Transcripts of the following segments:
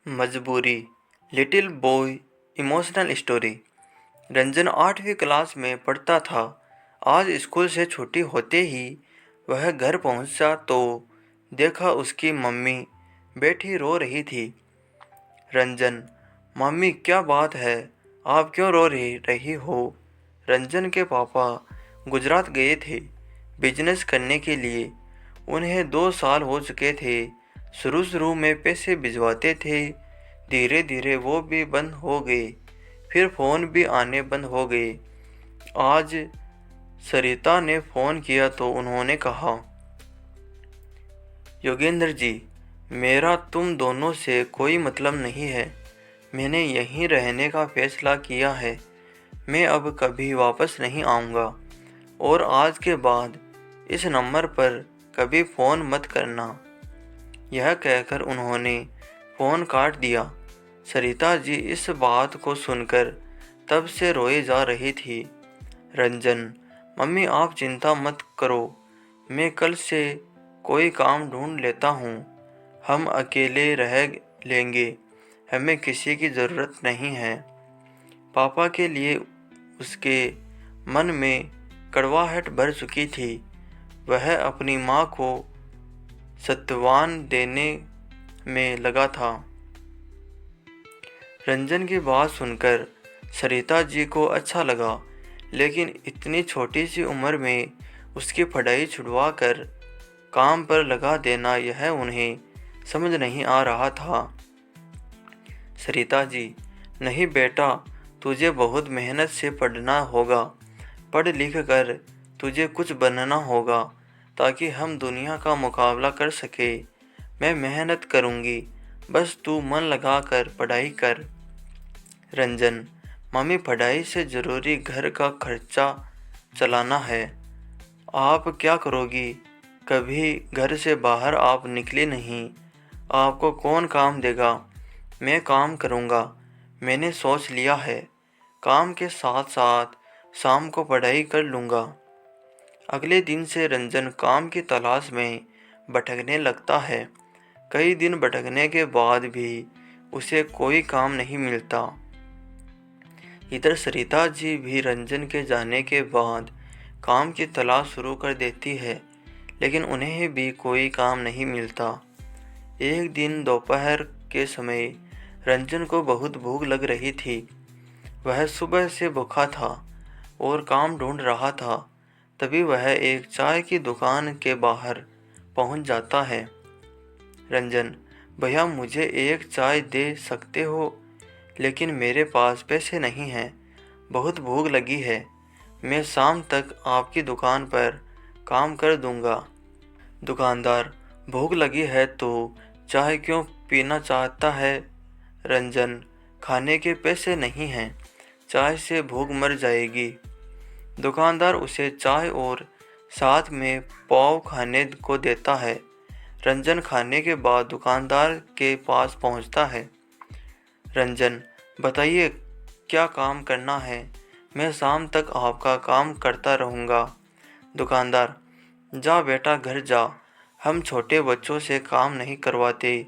मजबूरी, little boy emotional story. Ranjan 8वीं class में पढ़ता था। आज स्कूल से छुट्टी होते ही वह घर पहुंचा तो देखा उसकी मम्मी बैठी रो रही थी। रंजन, मम्मी क्या बात है, आप क्यों रो रही हो? रंजन के पापा गुजरात गए थे बिजनेस करने के लिए। उन्हें 2 साल हो चुके थे। शुरू शुरू में पैसे भिजवाते थे, धीरे धीरे वो भी बंद हो गए। फिर फ़ोन भी आने बंद हो गए। आज सरिता ने फ़ोन किया तो उन्होंने कहा, योगेंद्र जी, मेरा तुम दोनों से कोई मतलब नहीं है। मैंने यहीं रहने का फैसला किया है। मैं अब कभी वापस नहीं आऊँगा और आज के बाद इस नंबर पर कभी फ़ोन मत करना। यह कहकर उन्होंने फ़ोन काट दिया। सरिता जी इस बात को सुनकर तब से रोए जा रही थी। रंजन, मम्मी आप चिंता मत करो, मैं कल से कोई काम ढूंढ लेता हूँ। हम अकेले रह लेंगे, हमें किसी की ज़रूरत नहीं है। पापा के लिए उसके मन में कड़वाहट भर चुकी थी। वह अपनी माँ को सत्वान देने में लगा था। रंजन की बात सुनकर सरिता जी को अच्छा लगा, लेकिन इतनी छोटी सी उम्र में उसकी पढ़ाई छुड़वा कर काम पर लगा देना यह उन्हें समझ नहीं आ रहा था। सरिता जी, नहीं बेटा, तुझे बहुत मेहनत से पढ़ना होगा। पढ़ लिख कर तुझे कुछ बनना होगा ताकि हम दुनिया का मुकाबला कर सके। मैं मेहनत करूँगी, बस तू मन लगा कर पढ़ाई कर। रंजन, मम्मी पढ़ाई से ज़रूरी घर का खर्चा चलाना है। आप क्या करोगी? कभी घर से बाहर आप निकली नहीं, आपको कौन काम देगा? मैं काम करूँगा, मैंने सोच लिया है। काम के साथ साथ शाम को पढ़ाई कर लूँगा। अगले दिन से रंजन काम की तलाश में भटकने लगता है। कई दिन भटकने के बाद भी उसे कोई काम नहीं मिलता। इधर सरिता जी भी रंजन के जाने के बाद काम की तलाश शुरू कर देती है, लेकिन उन्हें भी कोई काम नहीं मिलता। एक दिन दोपहर के समय रंजन को बहुत भूख लग रही थी। वह सुबह से भूखा था और काम ढूंढ रहा था। तभी वह एक चाय की दुकान के बाहर पहुंच जाता है। रंजन, भैया मुझे एक चाय दे सकते हो? लेकिन मेरे पास पैसे नहीं हैं। बहुत भूख लगी है। मैं शाम तक आपकी दुकान पर काम कर दूंगा। दुकानदार, भूख लगी है तो चाय क्यों पीना चाहता है? रंजन, खाने के पैसे नहीं हैं, चाय से भूख मर जाएगी। दुकानदार उसे चाय और साथ में पाव खाने को देता है। रंजन खाने के बाद दुकानदार के पास पहुंचता है। रंजन, बताइए क्या काम करना है? मैं शाम तक आपका काम करता रहूँगा। दुकानदार, जा बेटा घर जा, हम छोटे बच्चों से काम नहीं करवाते।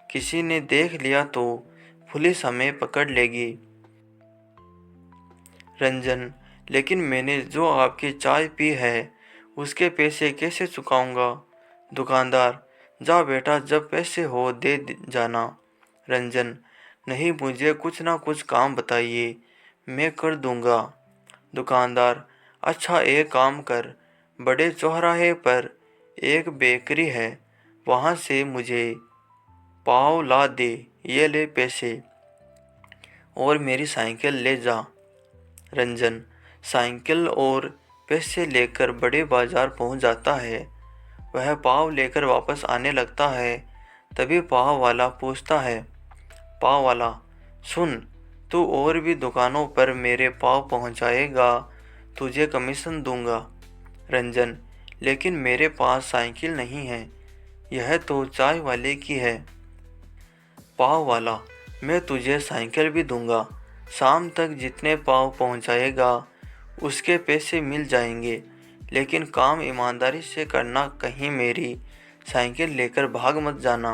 किसी ने देख लिया तो पुलिस हमें पकड़ लेगी। रंजन, लेकिन मैंने जो आपकी चाय पी है उसके पैसे कैसे चुकाऊंगा? दुकानदार, जा बेटा जब पैसे हो दे जाना। रंजन, नहीं मुझे कुछ ना कुछ काम बताइए, मैं कर दूंगा। दुकानदार, अच्छा एक काम कर, बड़े चौराहे पर एक बेकरी है, वहाँ से मुझे पाव ला दे, ये ले पैसे और मेरी साइकिल ले जा। रंजन साइकिल और पैसे लेकर बड़े बाजार पहुंच जाता है। वह पाव लेकर वापस आने लगता है। तभी पाव वाला पूछता है, पाव वाला, सुन, तू और भी दुकानों पर मेरे पाव पहुंचाएगा, तुझे कमीशन दूंगा। रंजन, लेकिन मेरे पास साइकिल नहीं है, यह तो चाय वाले की है। पाव वाला, मैं तुझे साइकिल भी दूंगा, शाम तक जितने पाव पहुंचाएगा उसके पैसे मिल जाएंगे, लेकिन काम ईमानदारी से करना, कहीं मेरी साइकिल लेकर भाग मत जाना।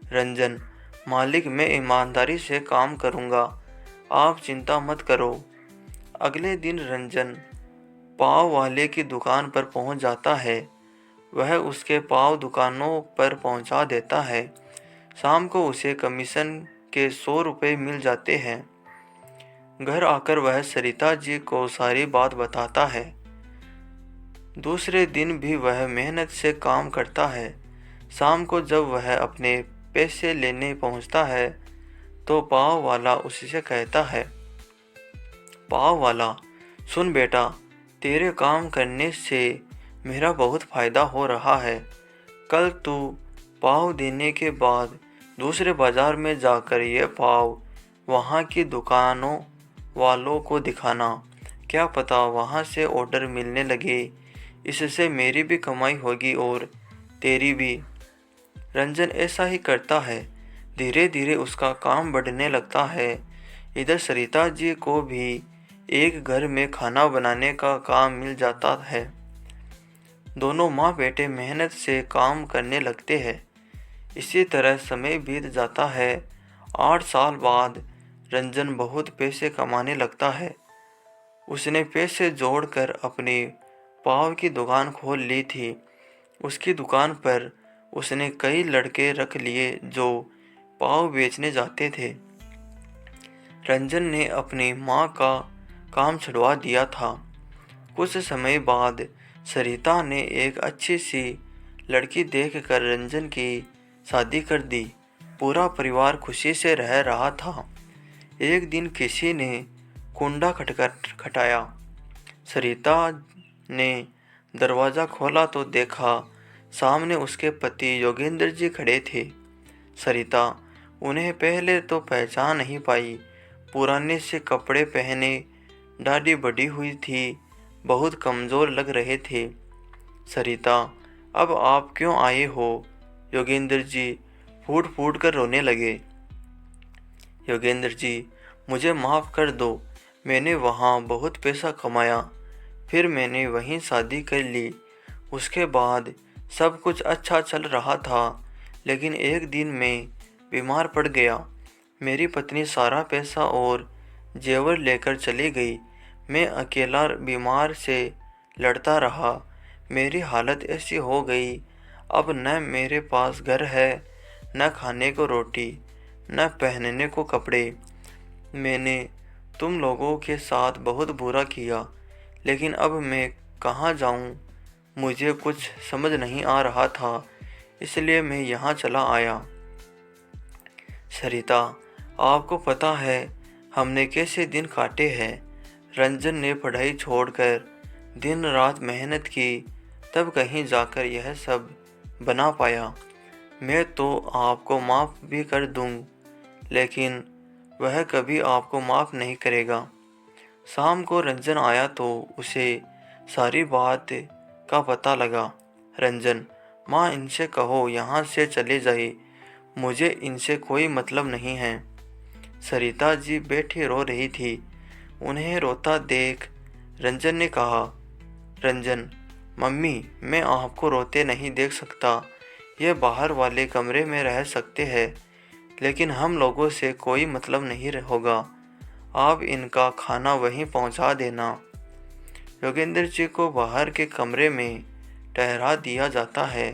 रंजन, मालिक, मैं ईमानदारी से काम करूँगा, आप चिंता मत करो। अगले दिन रंजन पाव वाले की दुकान पर पहुंच जाता है। वह उसके पाव दुकानों पर पहुंचा देता है। शाम को उसे कमीशन के 100 रुपये मिल जाते हैं। घर आकर वह सरिता जी को सारी बात बताता है। दूसरे दिन भी वह मेहनत से काम करता है। शाम को जब वह अपने पैसे लेने पहुंचता है तो पाव वाला उससे कहता है, पाव वाला, सुन बेटा, तेरे काम करने से मेरा बहुत फ़ायदा हो रहा है। कल तू पाव देने के बाद दूसरे बाज़ार में जाकर ये पाव वहाँ की दुकानों वालों को दिखाना। क्या पता वहाँ से ऑर्डर मिलने लगे। इससे मेरी भी कमाई होगी और तेरी भी। रंजन ऐसा ही करता है। धीरे धीरे उसका काम बढ़ने लगता है। इधर सरिता जी को भी एक घर में खाना बनाने का काम मिल जाता है। दोनों माँ बेटे मेहनत से काम करने लगते हैं। इसी तरह समय बीत जाता है। 8 साल बाद रंजन बहुत पैसे कमाने लगता है। उसने पैसे जोड़कर अपनी पाव की दुकान खोल ली थी। उसकी दुकान पर उसने कई लड़के रख लिए जो पाव बेचने जाते थे। रंजन ने अपनी माँ का काम छुड़वा दिया था। कुछ समय बाद सरिता ने एक अच्छी सी लड़की देखकर रंजन की शादी कर दी। पूरा परिवार खुशी से रह रहा था। एक दिन किसी ने कुंडा खटखटाया। सरिता ने दरवाज़ा खोला तो देखा सामने उसके पति योगेंद्र जी खड़े थे। सरिता उन्हें पहले तो पहचान नहीं पाई। पुराने से कपड़े पहने, दाढ़ी बढ़ी हुई थी, बहुत कमज़ोर लग रहे थे। सरिता, अब आप क्यों आए हो? योगेंद्र जी फूट फूट कर रोने लगे। योगेंद्र जी, मुझे माफ़ कर दो। मैंने वहाँ बहुत पैसा कमाया, फिर मैंने वहीं शादी कर ली। उसके बाद सब कुछ अच्छा चल रहा था, लेकिन एक दिन मैं बीमार पड़ गया। मेरी पत्नी सारा पैसा और जेवर लेकर चली गई। मैं अकेला बीमार से लड़ता रहा। मेरी हालत ऐसी हो गई, अब न मेरे पास घर है, न खाने को रोटी, न पहनने को कपड़े। मैंने तुम लोगों के साथ बहुत बुरा किया, लेकिन अब मैं कहाँ जाऊँ? मुझे कुछ समझ नहीं आ रहा था, इसलिए मैं यहाँ चला आया। सरिता, आपको पता है हमने कैसे दिन काटे हैं। रंजन ने पढ़ाई छोड़कर दिन रात मेहनत की, तब कहीं जाकर यह सब बना पाया। मैं तो आपको माफ़ भी कर दूँ, लेकिन वह कभी आपको माफ़ नहीं करेगा। शाम को रंजन आया तो उसे सारी बात का पता लगा। रंजन, माँ, इनसे कहो यहाँ से चले जाए, मुझे इनसे कोई मतलब नहीं है। सरिता जी बैठी रो रही थी। उन्हें रोता देख रंजन ने कहा, रंजन, मम्मी, मैं आपको रोते नहीं देख सकता। ये बाहर वाले कमरे में रह सकते हैं, लेकिन हम लोगों से कोई मतलब नहीं होगा। आप इनका खाना वहीं पहुंचा देना। योगेंद्र जी को बाहर के कमरे में ठहरा दिया जाता है,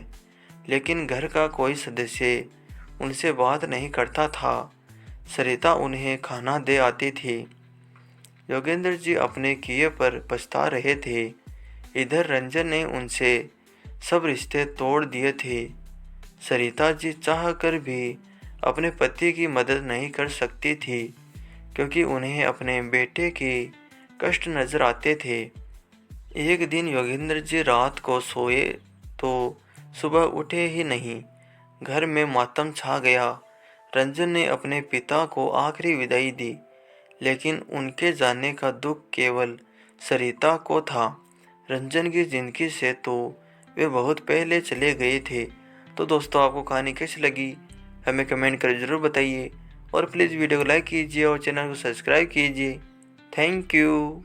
लेकिन घर का कोई सदस्य उनसे बात नहीं करता था। सरिता उन्हें खाना दे आती थी। योगेंद्र जी अपने किए पर पछता रहे थे। इधर रंजन ने उनसे सब रिश्ते तोड़ दिए थे। सरिता जी चाह कर भी अपने पति की मदद नहीं कर सकती थी, क्योंकि उन्हें अपने बेटे के कष्ट नजर आते थे। एक दिन योगेंद्र जी रात को सोए तो सुबह उठे ही नहीं। घर में मातम छा गया। रंजन ने अपने पिता को आखिरी विदाई दी, लेकिन उनके जाने का दुख केवल सरिता को था। रंजन की जिंदगी से तो वे बहुत पहले चले गए थे। तो दोस्तों, आपको कहानी कैसी लगी हमें कमेंट कर ज़रूर बताइए, और प्लीज़ वीडियो को लाइक कीजिए और चैनल को सब्सक्राइब कीजिए। Thank you.